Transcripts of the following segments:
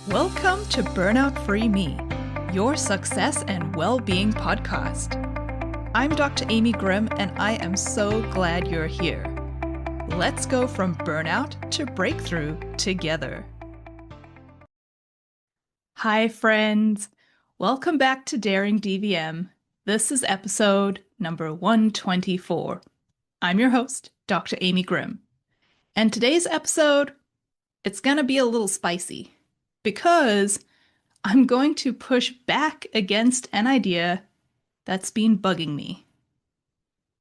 Welcome to Burnout-Free Me, your success and well-being podcast. I'm Dr. Amy Grimm, and I am so glad you're here. Let's go from burnout to breakthrough together. Hi, friends. Welcome back to Daring DVM. This is episode number 124. I'm your host, Dr. Amy Grimm. And today's episode, it's going to be a little spicy because I'm going to push back against an idea that's been bugging me.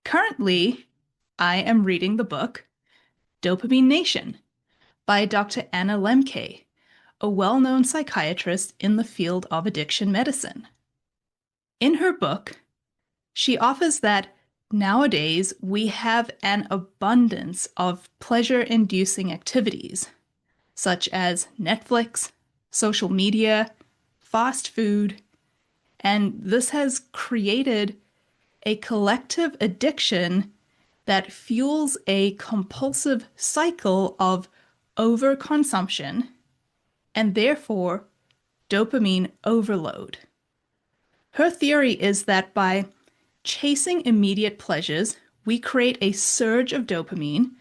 Currently, I am reading the book Dopamine Nation by Dr. Anna Lembke, a well-known psychiatrist in the field of addiction medicine. In her book, she offers that nowadays we have an abundance of pleasure-inducing activities, such as Netflix, social media, fast food, and this has created a collective addiction that fuels a compulsive cycle of overconsumption and therefore dopamine overload. Her theory is that by chasing immediate pleasures, we create a surge of dopamine,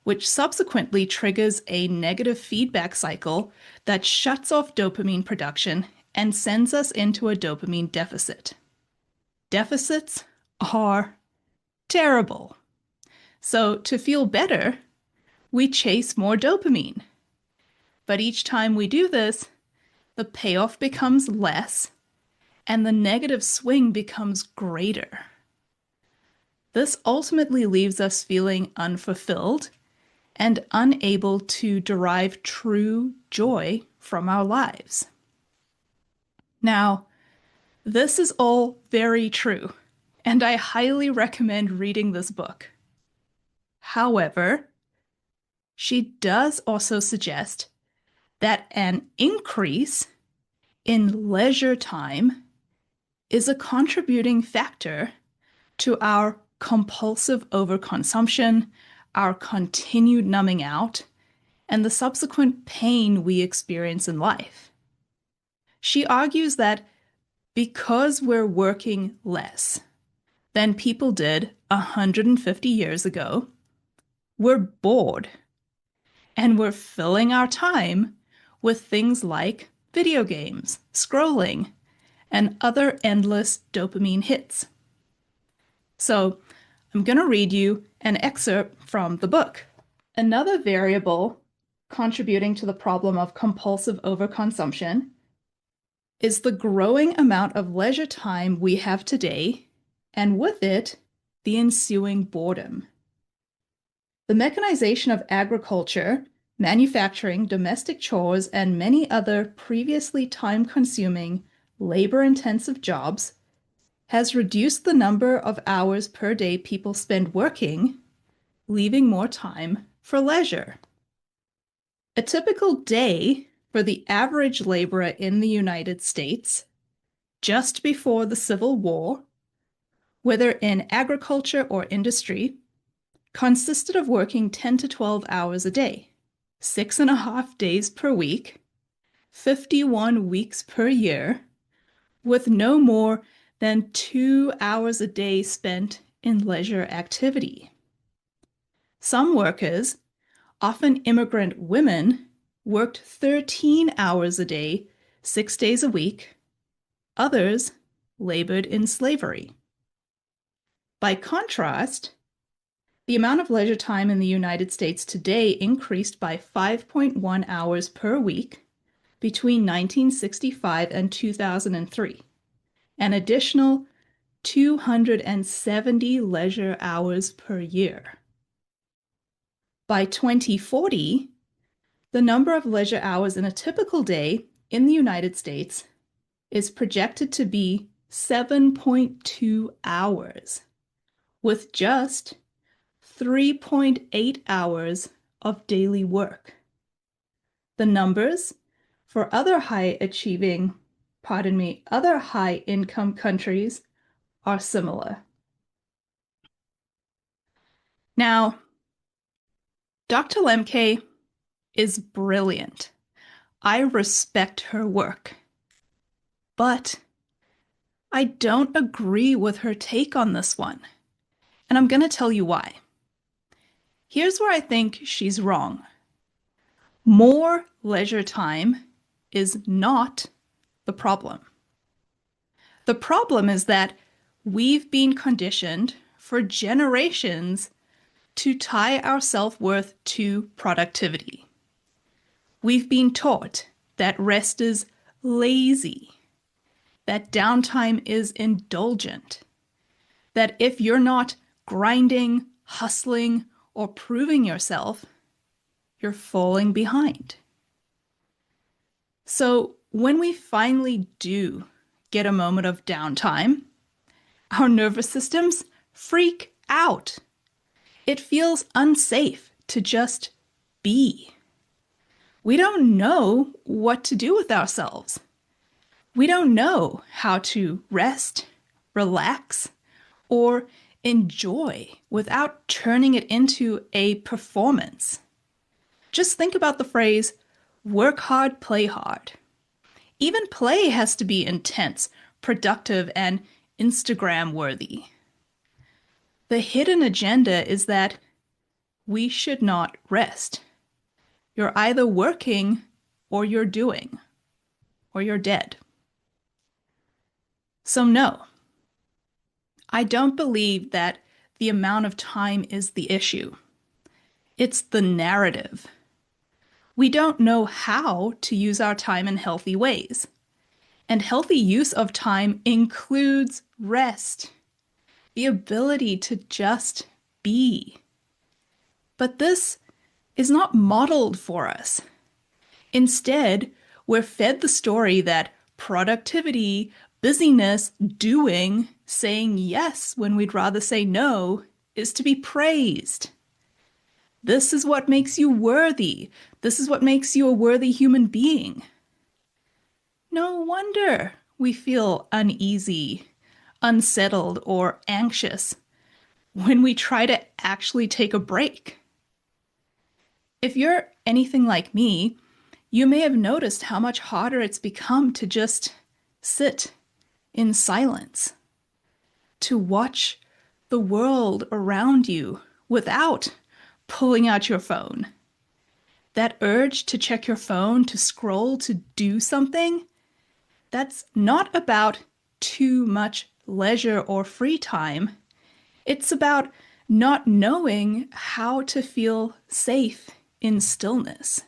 which subsequently triggers a negative feedback cycle that shuts off dopamine production and sends us into a dopamine deficit. Deficits are terrible. So to feel better, we chase more dopamine. But each time we do this, the payoff becomes less and the negative swing becomes greater. This ultimately leaves us feeling unfulfilled and unable to derive true joy from our lives. Now, this is all very true, and I highly recommend reading this book. However, she does also suggest that an increase in leisure time is a contributing factor to our compulsive overconsumption, our continued numbing out, and the subsequent pain we experience in life. She argues that because we're working less than people did 150 years ago, we're bored and we're filling our time with things like video games, scrolling, and other endless dopamine hits. So I'm going to read you an excerpt from the book. Another variable contributing to the problem of compulsive overconsumption is the growing amount of leisure time we have today, and with it, the ensuing boredom. The mechanization of agriculture, manufacturing, domestic chores, and many other previously time-consuming, labor-intensive jobs has reduced the number of hours per day people spend working, leaving more time for leisure. A typical day for the average laborer in the United States, just before the Civil War, whether in agriculture or industry, consisted of working 10 to 12 hours a day, 6.5 days per week, 51 weeks per year, with no more than 2 hours a day spent in leisure activity. Some workers, often immigrant women, worked 13 hours a day, 6 days a week. Others labored in slavery. By contrast, the amount of leisure time in the United States today increased by 5.1 hours per week between 1965 and 2003. An additional 270 leisure hours per year. By 2040, the number of leisure hours in a typical day in the United States is projected to be 7.2 hours, with just 3.8 hours of daily work. The numbers for other high-income countries are similar. Now, Dr. Lembke is brilliant. I respect her work, but I don't agree with her take on this one. And I'm going to tell you why. Here's where I think she's wrong. More leisure time is not the problem. The problem is that we've been conditioned for generations to tie our self-worth to productivity. We've been taught that rest is lazy, that downtime is indulgent, that if you're not grinding, hustling, or proving yourself, you're falling behind. So when we finally do get a moment of downtime, our nervous systems freak out. It feels unsafe to just be. We don't know what to do with ourselves. We don't know how to rest, relax, or enjoy without turning it into a performance. Just think about the phrase, work hard, play hard. Even play has to be intense, productive, and Instagram worthy. The hidden agenda is that we should not rest. You're either working or you're doing, or you're dead. So no, I don't believe that the amount of time is the issue. It's the narrative. We don't know how to use our time in healthy ways. And healthy use of time includes rest, the ability to just be. But this is not modeled for us. Instead, we're fed the story that productivity, busyness, doing, saying yes when we'd rather say no, is to be praised. This is what makes you worthy. This is what makes you a worthy human being. No wonder we feel uneasy, unsettled, or anxious when we try to actually take a break. If you're anything like me, you may have noticed how much harder it's become to just sit in silence, to watch the world around you without pulling out your phone. That urge to check your phone, to scroll, to do something, that's not about too much leisure or free time. It's about not knowing how to feel safe in stillness.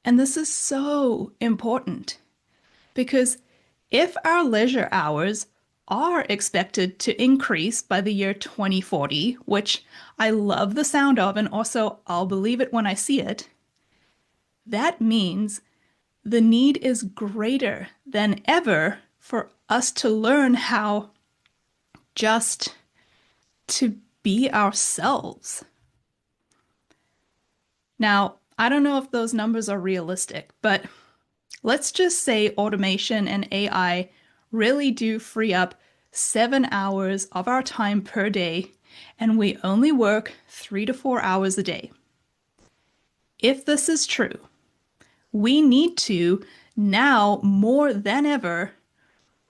And this is so important because if our leisure hours are expected to increase by the year 2040, which I love the sound of, and also I'll believe it when I see it, that means the need is greater than ever for us to learn how just to be ourselves. Now, I don't know if those numbers are realistic, but let's just say automation and AI really do free up 7 hours of our time per day, and we only work 3 to 4 hours a day. If this is true, we need to, now more than ever,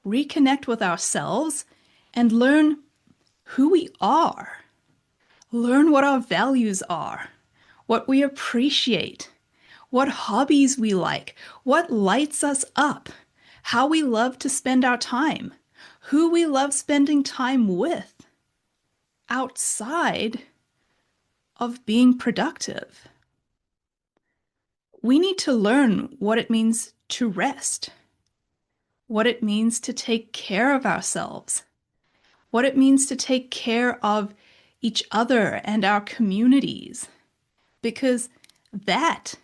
reconnect with ourselves and learn who we are. Learn what our values are, what we appreciate, what hobbies we like, what lights us up, how we love to spend our time, who we love spending time with, outside of being productive. We need to learn what it means to rest, what it means to take care of ourselves, what it means to take care of each other and our communities, because that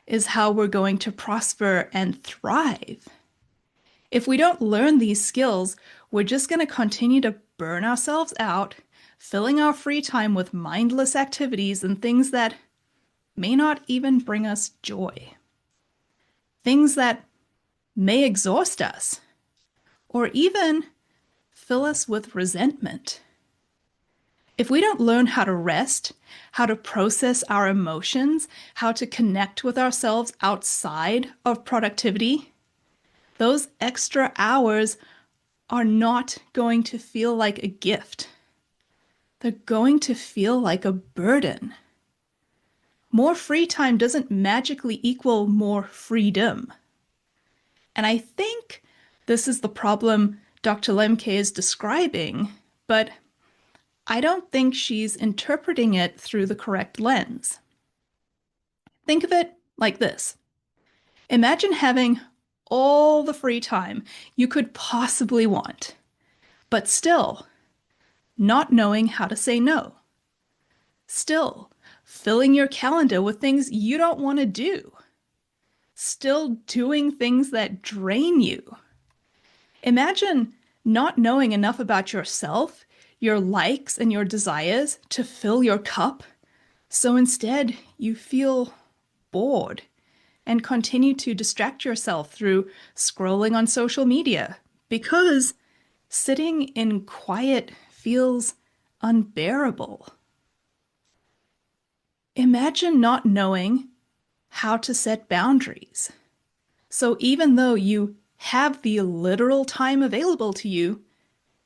is how we're going to prosper and thrive. If we don't learn these skills, we're just going to continue to burn ourselves out, filling our free time with mindless activities and things that may not even bring us joy. Things that may exhaust us, or even fill us with resentment. If we don't learn how to rest, how to process our emotions, how to connect with ourselves outside of productivity, those extra hours are not going to feel like a gift. They're going to feel like a burden. More free time doesn't magically equal more freedom. And I think this is the problem Dr. Lembke is describing, but I don't think she's interpreting it through the correct lens. Think of it like this. Imagine having all the free time you could possibly want, but still not knowing how to say no. Still filling your calendar with things you don't want to do. Still doing things that drain you. Imagine not knowing enough about yourself, your likes and your desires to fill your cup. So instead, you feel bored and continue to distract yourself through scrolling on social media because sitting in quiet feels unbearable. Imagine not knowing how to set boundaries. So even though you have the literal time available to you,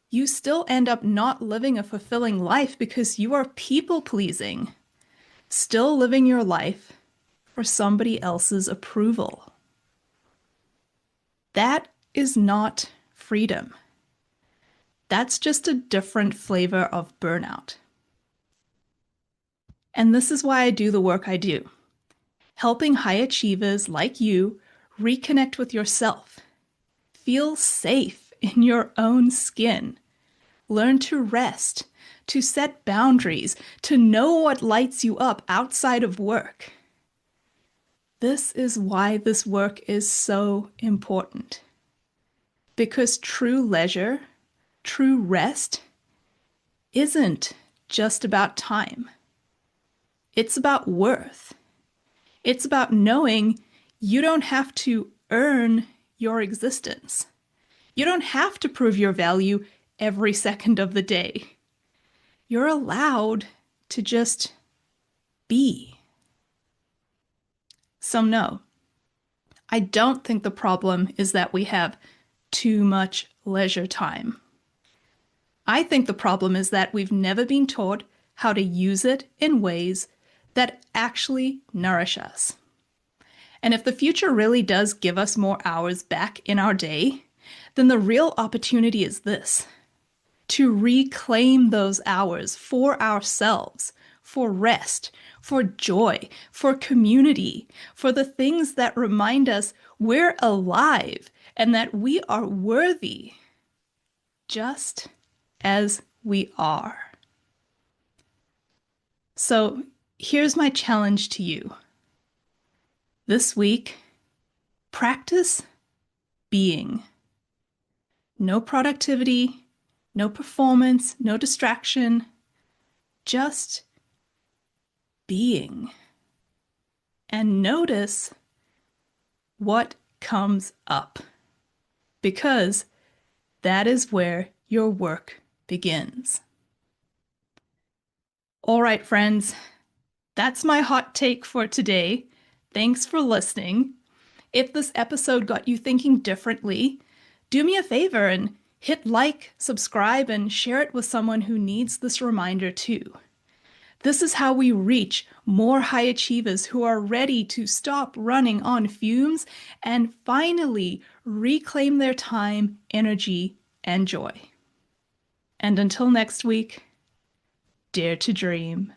you still end up not living a fulfilling life because you are people-pleasing, still living your life for somebody else's approval. That is not freedom. That's just a different flavor of burnout. And this is why I do the work I do, helping high achievers like you reconnect with yourself, feel safe in your own skin, learn to rest, to set boundaries, to know what lights you up outside of work. This is why this work is so important. Because true leisure, true rest, isn't just about time. It's about worth. It's about knowing you don't have to earn your existence. You don't have to prove your value every second of the day. You're allowed to just be. So no, I don't think the problem is that we have too much leisure time. I think the problem is that we've never been taught how to use it in ways that actually nourish us. And if the future really does give us more hours back in our day, then the real opportunity is this: to reclaim those hours for ourselves, for rest, for joy, for community, for the things that remind us we're alive and that we are worthy just as we are. So here's my challenge to you. This week, practice being. No productivity, no performance, no distraction, just being. And notice what comes up, because that is where your work begins. All right, friends, that's my hot take for today. Thanks for listening. If this episode got you thinking differently, do me a favor and hit like, subscribe, and share it with someone who needs this reminder too. This is how we reach more high achievers who are ready to stop running on fumes and finally reclaim their time, energy, and joy. And until next week, dare to dream.